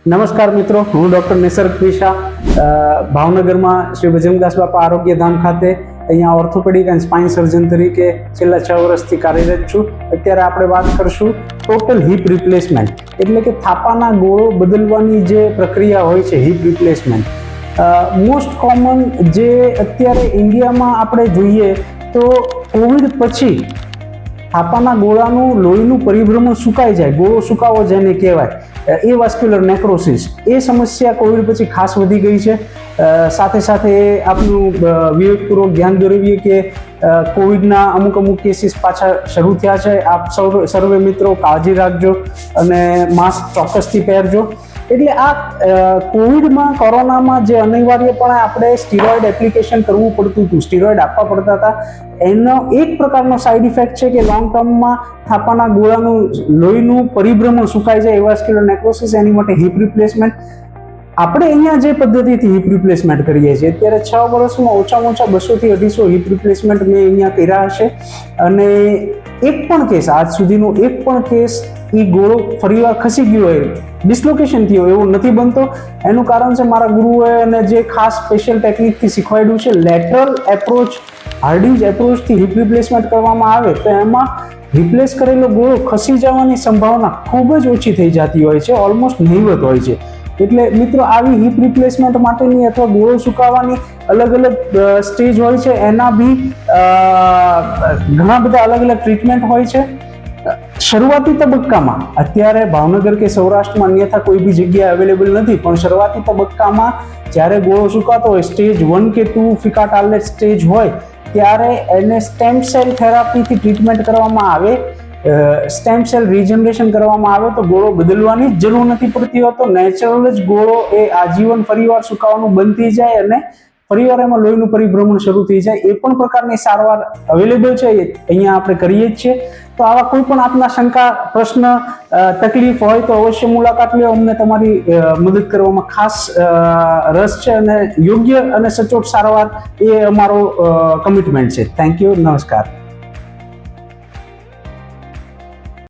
નમસ્કાર મિત્રો, હું ડૉક્ટર નિસર્ગ ક્રિશા ભાવનગરમાં શ્રી બજરંગદાસ બાપા આરોગ્ય ધામ ખાતે અહીંયા ઓર્થોપેડિક એન્ડ સ્પાઇન સર્જન તરીકે છેલ્લા 6 વર્ષથી કાર્યરત છું. અત્યારે આપણે વાત કરશું ટોટલ હિપ રિપ્લેસમેન્ટ, એટલે કે થાપાના ગોળો બદલવાની જે પ્રક્રિયા હોય છે હિપ રિપ્લેસમેન્ટ. મોસ્ટ કોમન જે અત્યારે ઇન્ડિયામાં આપણે જોઈએ તો કોવિડ પછી થાપાના ગોળાનું લોહીનું પરિભ્રમણ સુકાઈ જાય, ગોળો સુકાવો જેને કહેવાય, એ વાસ્ક્યુલર નેક્રોસિસ, એ સમસ્યા કોવિડ પછી ખાસ વધી ગઈ છે. સાથે સાથે આપનું વિવેકપૂર્વક ધ્યાન દોરવીએ કે કોવિડના અમુક કેસીસ પાછા શરૂ થયા છે. આપ સર્વે મિત્રો કાળજી રાખજો અને માસ્ક ચોક્કસથી પહેરજો. એટલે આ કોવિડમાં, કોરોનામાં જે અનિવાર્યપણે આપણે સ્ટીરોઇડ એપ્લિકેશન કરવું પડતું હતું, સ્ટીરોઇડ આપવા પડતા હતા, એનો એક પ્રકારનો સાઇડ ઇફેક્ટ છે કે લોંગ ટર્મમાં થાપાના ગોળાનું લોહીનું પરિભ્રમણ સુકાઈ જાય, વાસ્ક્યુલર નેક્રોસિસ. એની માટે હિપ રિપ્લેસમેન્ટ આપણે અહીંયા જે પદ્ધતિથી હિપ રિપ્લેસમેન્ટ કરીએ છીએ, અત્યારે 6 વર્ષમાં ઓછામાં ઓછા 200 થી 250 હિપ રિપ્લેસમેન્ટ મેં અહીંયા કર્યા હશે. અને એક પણ કેસ, આજ સુધીનો એક પણ કેસ એ ગોળો ફરીવાર ખસી ગયો હોય, ડિસ્લોકેશન થયો એવું નથી બનતો. એનું કારણ છે મારા ગુરુએ અને જે ખાસ સ્પેશિયલ ટેકનિકથી શીખવાડ્યું છે, લેટરલ એપ્રોચ, હાર્ડિંજ એપ્રોચથી હિપ રિપ્લેસમેન્ટ કરવામાં આવે તો એમાં રિપ્લેસ કરેલો ગોળો ખસી જવાની સંભાવના ખૂબ જ ઓછી થઈ જતી હોય છે, ઓલમોસ્ટ નહિવત હોય છે. એટલે મિત્રો, આવી હિપ રિપ્લેસમેન્ટ માટેની અથવા ગોળો સુકાવાની અલગ અલગ સ્ટેજ હોય છે, એના બી ઘણા બધા અલગ અલગ ટ્રીટમેન્ટ હોય છે. શરૂઆતી તબક્કામાં અત્યારે ભાવનગર કે સૌરાષ્ટ્રમાં અન્યથા કોઈ બી જગ્યાએ અવેલેબલ નથી, પણ શરૂઆતી તબક્કામાં જ્યારે ગોળો સુકાતો હોય, સ્ટેજ 1 કે 2 ફિકા ટાર્લેટ સ્ટેજ હોય, ત્યારે એને સ્ટેમ સેલ થેરાપીથી ટ્રીટમેન્ટ કરવામાં આવે, સ્ટેમ સેલ રિજનરેશન કરવામાં આવે તો ગોળો બદલવાની જ જરૂર નથી પડતી હોતો. નેચરલ જ ગોળો એ આજીવન ફરીવાર સુકાવાનું બંધ થઈ જાય અને ફરીવાર એમાં લોહીનું પરિભ્રમણ શરૂ થઈ જાય. એ પણ પ્રકારની સારવાર અવેલેબલ છે, અહીંયા આપણે કરીએ જ છીએ. તો આવા કોઈ પણ આપના શંકા, પ્રશ્ન, તકલીફ હોય તો અવશ્ય મુલાકાત લો. અમને તમારી મદદ કરવામાં ખાસ રસ છે અને યોગ્ય અને સચોટ સારવાર એ અમારો કમિટમેન્ટ છે. Thank you. નમસ્કાર.